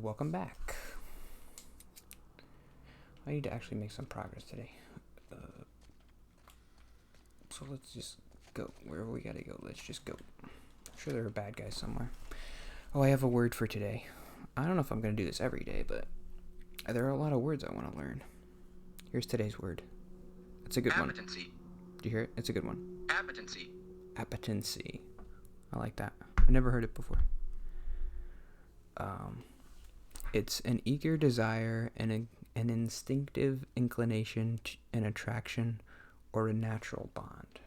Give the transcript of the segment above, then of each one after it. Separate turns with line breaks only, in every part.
Welcome back. I need to actually make some progress today. So let's just go. Wherever we gotta go, let's just go. I'm sure there are bad guys somewhere. Oh, I have a word for today. I don't know if I'm gonna do this every day, but there are a lot of words I want to learn. Here's today's word. It's a good one.
Appetency.
Do you hear it? It's a good one.
Appetency.
Appetency. I like that. I never heard it before. It's an eager desire and an instinctive inclination, an attraction, or a natural bond.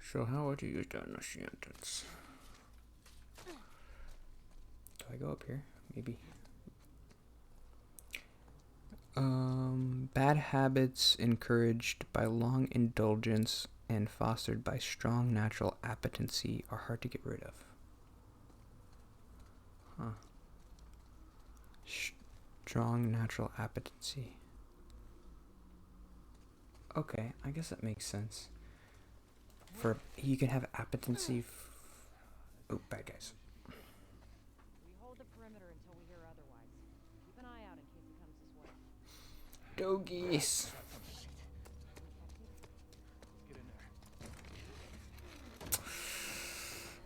So how would you use that in a sentence? Do I go up here? Maybe. Bad habits encouraged by long indulgence and fostered by strong natural appetency are hard to get rid of. Huh. Strong natural appetency. Okay, I guess that makes sense. For you can have appetency. Oh, bad guys.
We hold the perimeter until we hear otherwise. Keep an eye out in case he comes this way.
Doggies.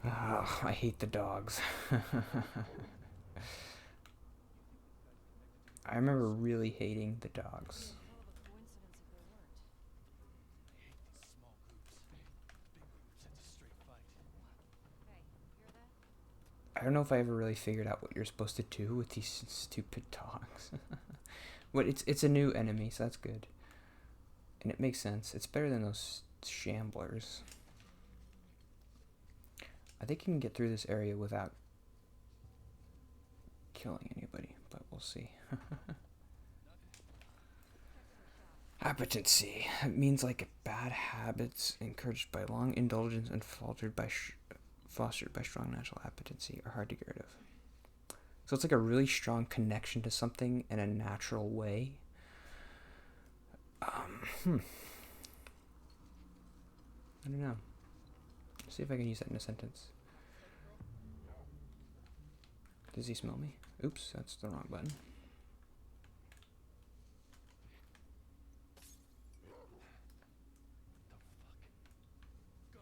Oh, I hate the dogs. I remember really hating the dogs. I don't know if I ever really figured out what you're supposed to do with these stupid dogs. But it's a new enemy, so that's good. And it makes sense. It's better than those shamblers. I think you can get through this area without killing anybody, but we'll see. Appetency. It means like bad habits encouraged by long indulgence and fostered by strong natural appetency are hard to get rid of. So it's like a really strong connection to something in a natural way. I don't know. See if I can use that in a sentence. Does he smell me? Oops, that's the wrong button.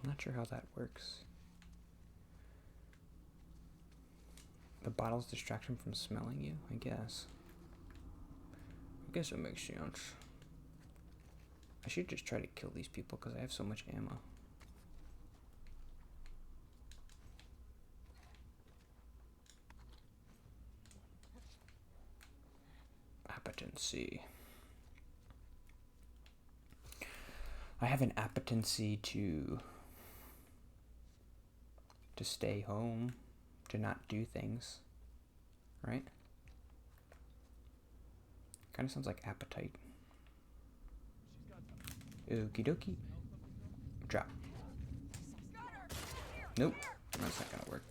I'm not sure how that works. The bottle's distraction from smelling you, I guess. I guess it makes sense. I should just try to kill these people because I have so much ammo. Appetency. I have an appetency to stay home, to not do things, right? Kind of sounds like appetite. Okie dokie. Drop. Nope, that's not gonna work.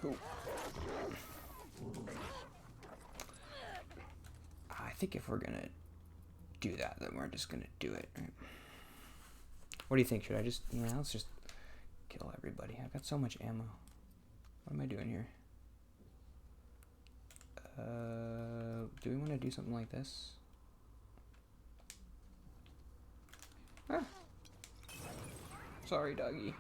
Ooh. I think if we're gonna do that, then we're just gonna do it, right? What do you think? Should I just, let's just kill everybody. I've got so much ammo. What am I doing here? Do we want to do something like this? Ah. Sorry, doggy.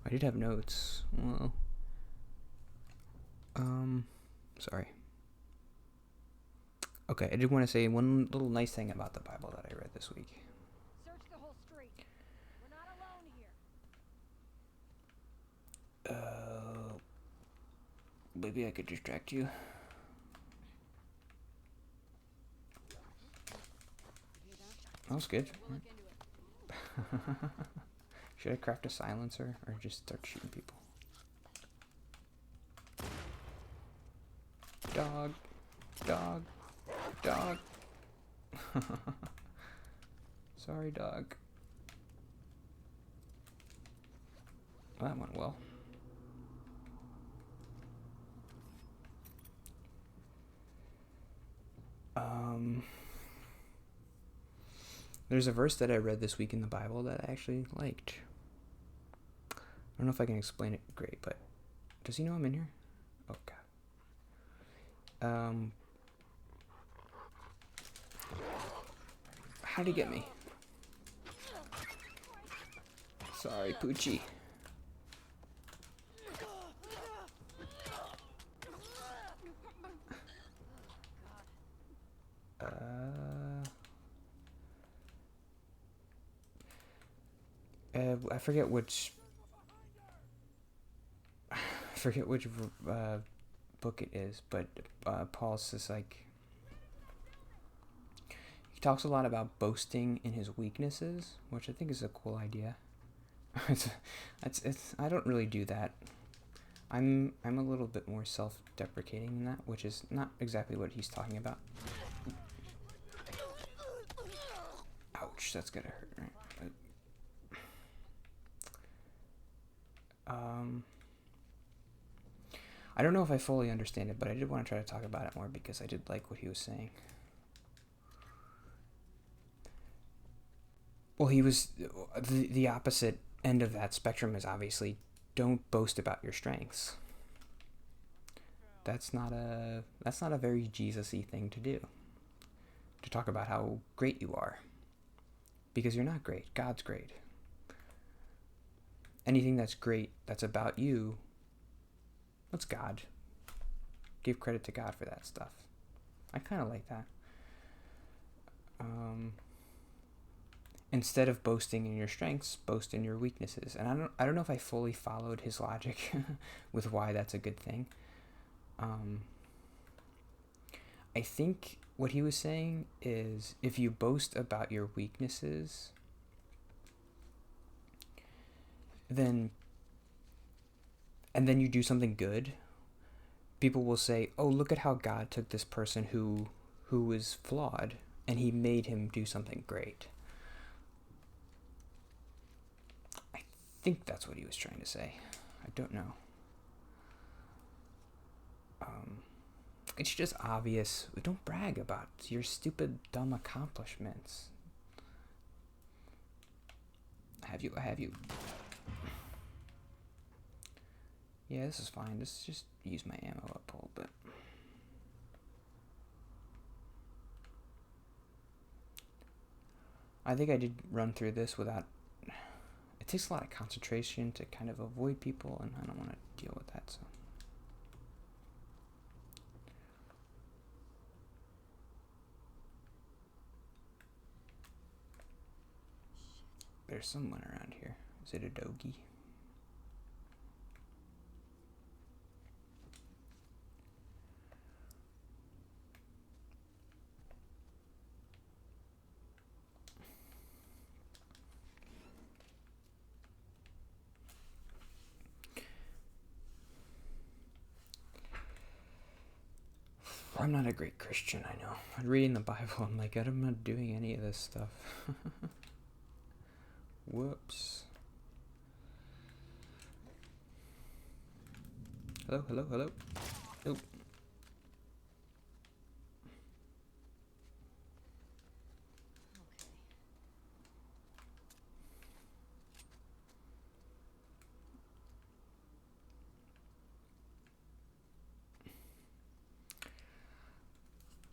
I did have notes. Well, sorry. Okay, I did want to say one little nice thing about the Bible that I read this week.
Search the whole street. We're not alone here.
Maybe I could distract you. That was good. Should I craft a silencer or just start shooting people? Dog. Dog. Dog. Sorry, dog. Well, that went well. There's a verse that I read this week in the Bible that I actually liked. I don't know if I can explain it great, but does he know I'm in here? Oh, God. How'd he get me? Sorry, Poochie. I forget which. I forget which book it is, but Paul's just like, he talks a lot about boasting in his weaknesses, which I think is a cool idea. it's I don't really do that. I'm a little bit more self-deprecating than that, which is not exactly what he's talking about. Ouch, that's gonna hurt, right? I don't know if I fully understand it, but I did want to try to talk about it more because I did like what he was saying. Well, he was the opposite end of that spectrum is obviously don't boast about your strengths. That's not a very Jesus-y thing to do. To talk about how great you are. Because you're not great. God's great. Anything that's great, that's about you, that's God. Give credit to God for that stuff. I kind of like that. Instead of boasting in your strengths, boast in your weaknesses. And I don't know if I fully followed his logic with why that's a good thing. I think what he was saying is if you boast about your weaknesses, then you do something good, people will say, "Oh, look at how God took this person who is flawed and he made him do something great." I think that's what he was trying to say. I don't know. It's just obvious. Don't brag about your stupid, dumb accomplishments. I have you. Yeah, this is fine. Let's just use my ammo up a little bit. I think I did run through this without... It takes a lot of concentration to kind of avoid people, and I don't want to deal with that, so... There's someone around here. Is it a doggy? I'm not a great Christian, I know. I'm reading the Bible, I'm like, I'm not doing any of this stuff. Whoops. Hello, hello, hello. Oh.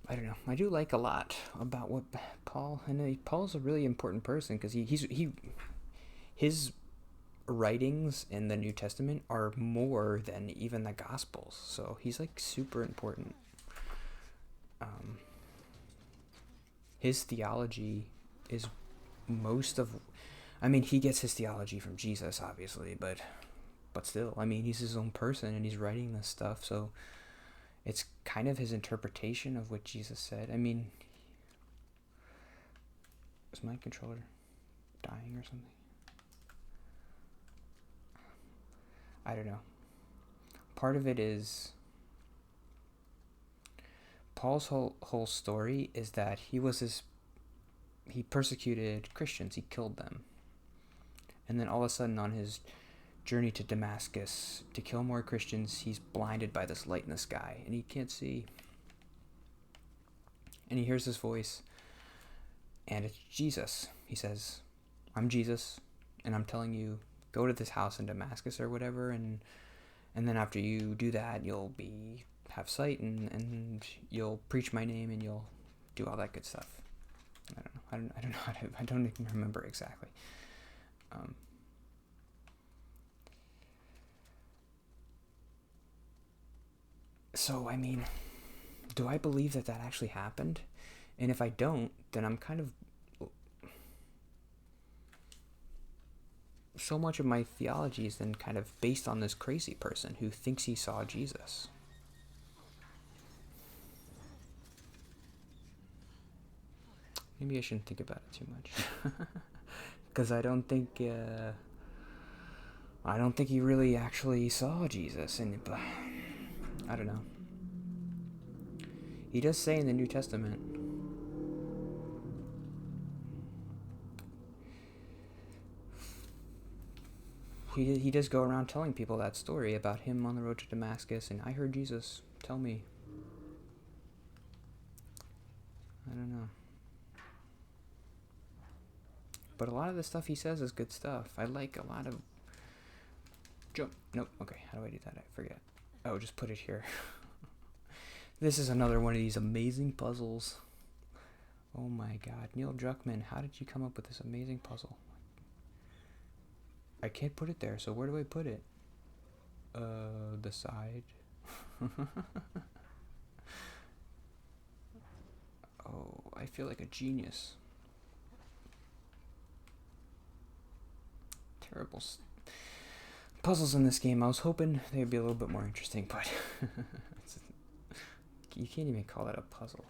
I don't know. I do like a lot about what Paul. I know Paul's a really important person because his writings in the New Testament are more than even the Gospels. So he's like super important. His theology is most of. I mean, he gets his theology from Jesus, obviously, but still, I mean, he's his own person and he's writing this stuff, so. It's kind of his interpretation of what Jesus said. I mean, is my controller dying or something? I don't know. Part of it is Paul's whole story is that he persecuted Christians, he killed them. And then all of a sudden on his journey to Damascus to kill more Christians, he's blinded by this light in the sky and he can't see. And he hears this voice And it's Jesus. He says, I'm Jesus, and I'm telling you, go to this house in Damascus or whatever, and then after you do that, you'll have sight, and you'll preach my name, and you'll do all that good stuff. I don't know. I don't know how to. I don't even remember exactly. So I mean, do I believe that actually happened? And if I don't, then I'm kind of, so much of my theology is then kind of based on this crazy person who thinks he saw Jesus. Maybe I shouldn't think about it too much, because I don't think he really actually saw Jesus, and I don't know. He does say in the New Testament, he does go around telling people that story about him on the road to Damascus, and I heard Jesus tell me. I don't know. But a lot of the stuff he says is good stuff. I like a lot of... Nope. Okay, how do I do that? I forget. Oh, just put it here. This is another one of these amazing puzzles. Oh my god. Neil Druckmann, how did you come up with this amazing puzzle? I can't put it there, so where do I put it? The side. Oh, I feel like a genius. Terrible puzzles in this game. I was hoping they'd be a little bit more interesting, but you can't even call that a puzzle.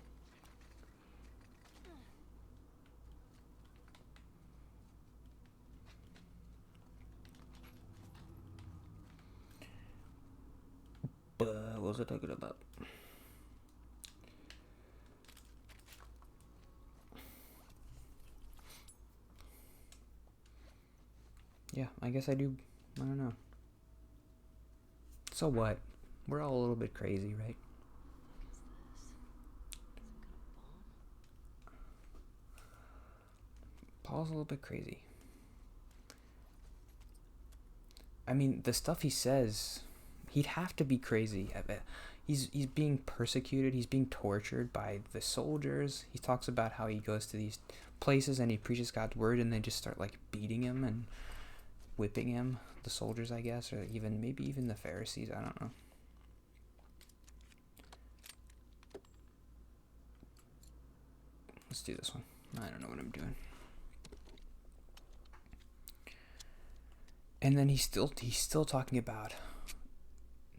What was I talking about? Yeah, I guess I do. I don't know. So what? We're all a little bit crazy, right? Paul's a little bit crazy. I mean, the stuff he says, he'd have to be crazy. He's being persecuted. He's being tortured by the soldiers. He talks about how he goes to these places and he preaches God's word, and they just start like beating him and whipping him. The soldiers, I guess, or maybe even the Pharisees. I don't know. Let's do this one. I don't know what I'm doing. And then he's still talking about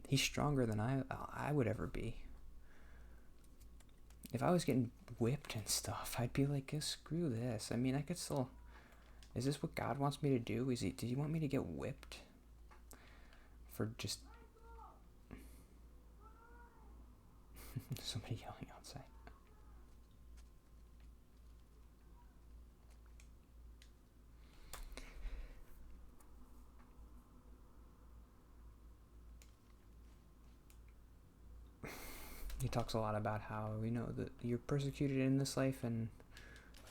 he's stronger than I would ever be. If I was getting whipped and stuff, I'd be like, screw this. I mean, I could still... Is this what God wants me to do? Did he want me to get whipped? For just... Somebody yelling outside. He talks a lot about how, that you're persecuted in this life, and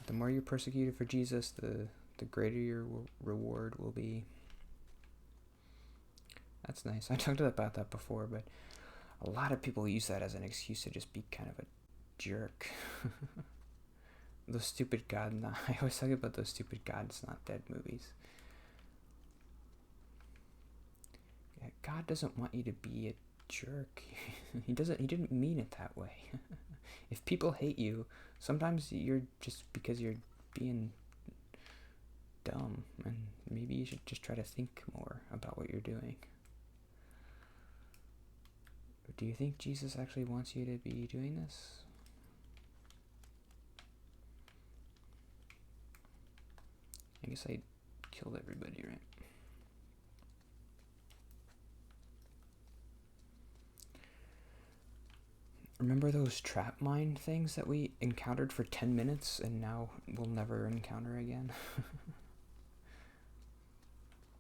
the more you're persecuted for Jesus, the greater your reward will be. That's nice. I talked about that before, but a lot of people use that as an excuse to just be kind of a jerk. Those stupid I always talk about those stupid God's Not Dead movies. Yeah, God doesn't want you to be a jerk. He didn't mean it that way. If people hate you, sometimes you're just because you're being dumb, and maybe you should just try to think more about what you're doing. Do you think Jesus actually wants you to be doing this? I guess I killed everybody, right? Remember those trap mine things that we encountered for 10 minutes and now we'll never encounter again?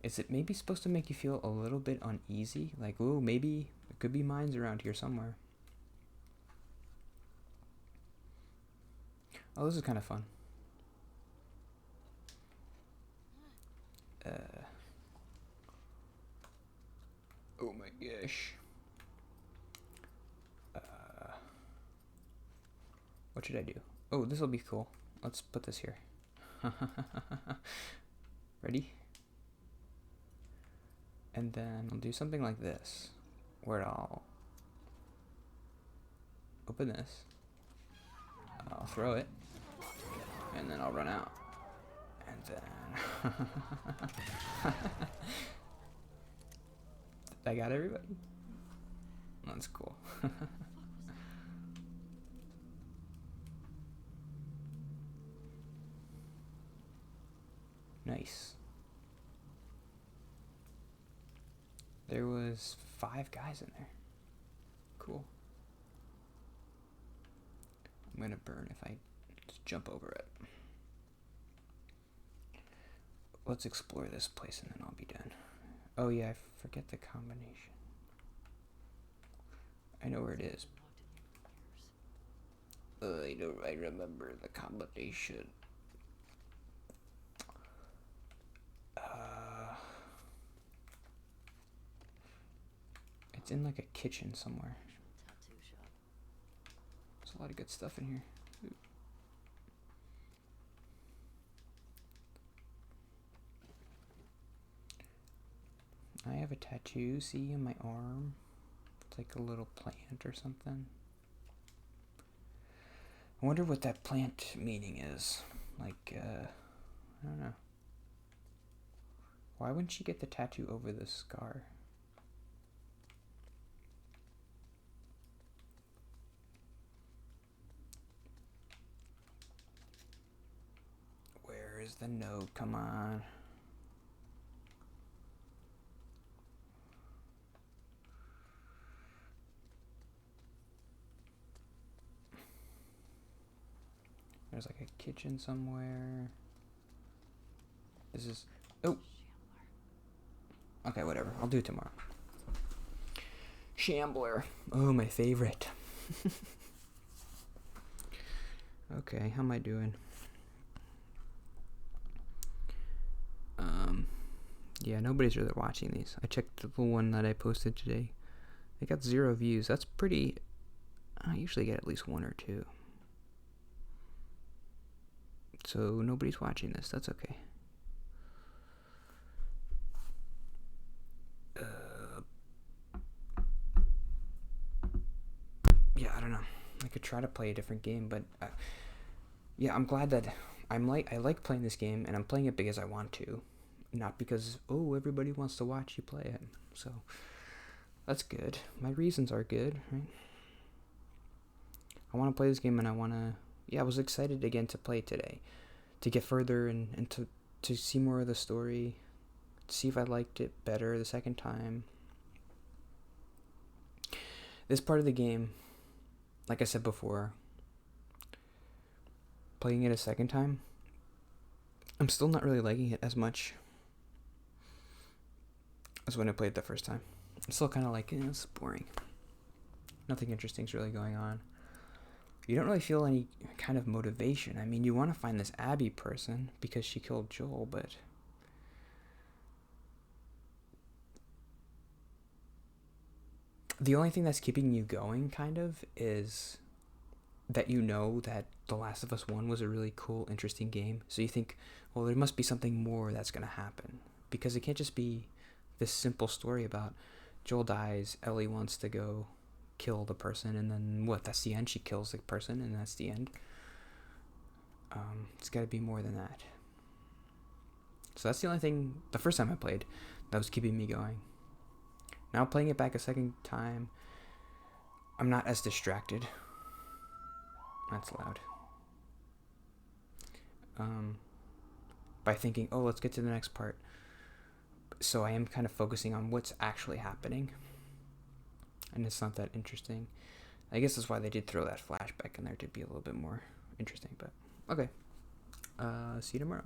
Is it maybe supposed to make you feel a little bit uneasy? Like, ooh, maybe there could be mines around here somewhere. Oh, this is kind of fun. Oh my gosh. What should I do? Oh, this will be cool. Let's put this here. Ready? And then I'll do something like this, where I'll open this, I'll throw it, and then I'll run out. And then... I got everybody? That's cool. Nice. There was 5 guys in there. Cool. I'm gonna burn if I just jump over it. Let's explore this place and then I'll be done. Oh yeah, I forget the combination. I know where it is. I remember the combination. It's in like a kitchen somewhere.
Tattoo shop.
There's a lot of good stuff in here. Ooh. I have a tattoo, see, in my arm. It's like a little plant or something. I wonder what that plant meaning is. Like, I don't know. Why wouldn't she get the tattoo over the scar? Where is the note? Come on. There's like a kitchen somewhere. This is... Oh! Okay, whatever. I'll do it tomorrow. Shambler. Oh, my favorite. Okay, how am I doing? Yeah, nobody's really watching these. I checked the one that I posted today. It got 0 views. That's pretty... I usually get at least 1 or 2. So nobody's watching this. That's okay. Yeah, I don't know. I could try to play a different game, but yeah, I'm glad that I like playing this game, and I'm playing it because I want to, not because everybody wants to watch you play it. So that's good. My reasons are good, right? I want to play this game, and I want to. Yeah, I was excited again to play today, to get further and to see more of the story, to see if I liked it better the second time. This part of the game, like I said before, playing it a second time, I'm still not really liking it as much as when I played it the first time. I'm still kind of like, it's boring. Nothing interesting is really going on. You don't really feel any kind of motivation. I mean, you want to find this Abby person because she killed Joel, but... the only thing that's keeping you going, kind of, is that you know that The Last of Us 1 was a really cool, interesting game. So you think, well, there must be something more that's going to happen. Because it can't just be this simple story about Joel dies, Ellie wants to go kill the person, and then what? That's the end? She kills the person, and that's the end? It's got to be more than that. So that's the only thing, the first time I played, that was keeping me going. Now playing it back a second time, I'm not as distracted. That's loud. By thinking, let's get to the next part. So I am kind of focusing on what's actually happening. And it's not that interesting. I guess that's why they did throw that flashback in there to be a little bit more interesting. But, okay. See you tomorrow.